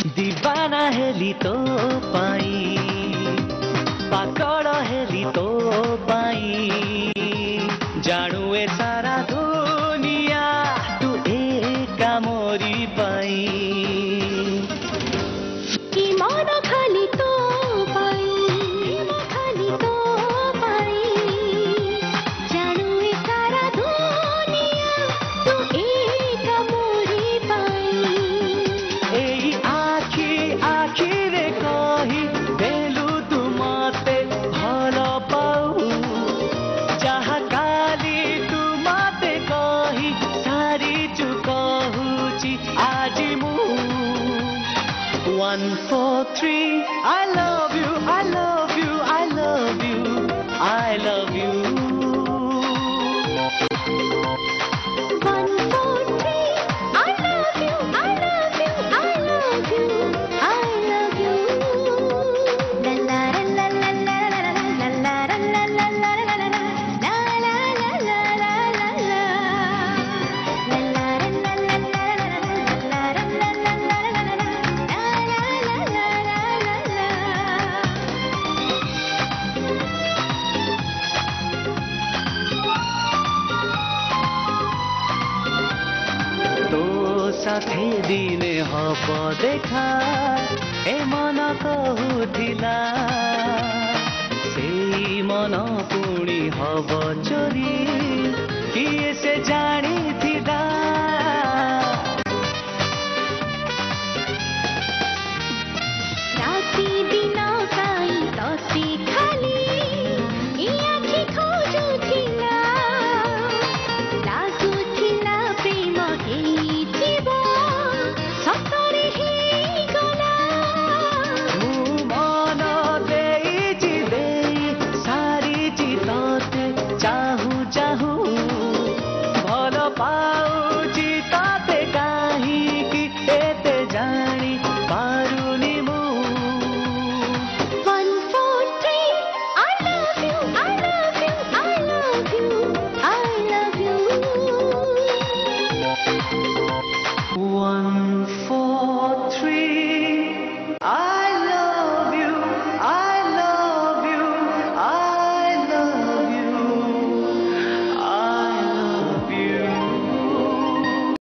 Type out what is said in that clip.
दीवाना हेली तो पाई पाकड़ हेली तो पाई जानू ए सारा दुनिया तू एका मोरी पाई कि मन खाली तो पाई खाली तो पाई जानू ए सारा दुनिया तू एका मोरी पाई एई आखी आखी रे कही देलु तू मते भल पाऊ जहा काली तू मते कही सारी चु कहूची आज मु 1 4 3 I love you I love you I love you I love you 1 4 3 I love you I love you I love you I love you la la la la la la la la la la la la la la तो साथे दिने hub देखा ए मन कहूथिला सेई मन पुणी hub चोरी किए से जानी थिला राति दिन काई तोते खाली ए आखि खोजुथिला लागुथिला प्रेम हेइथिबो सतरे हेइगला मु मन देइछि देई सारिछि तते चाहु चाहु भल पाउछि तते काहीकि एते जानी पारुनी मु 1 4 3 I love you I love you I love you I love you 1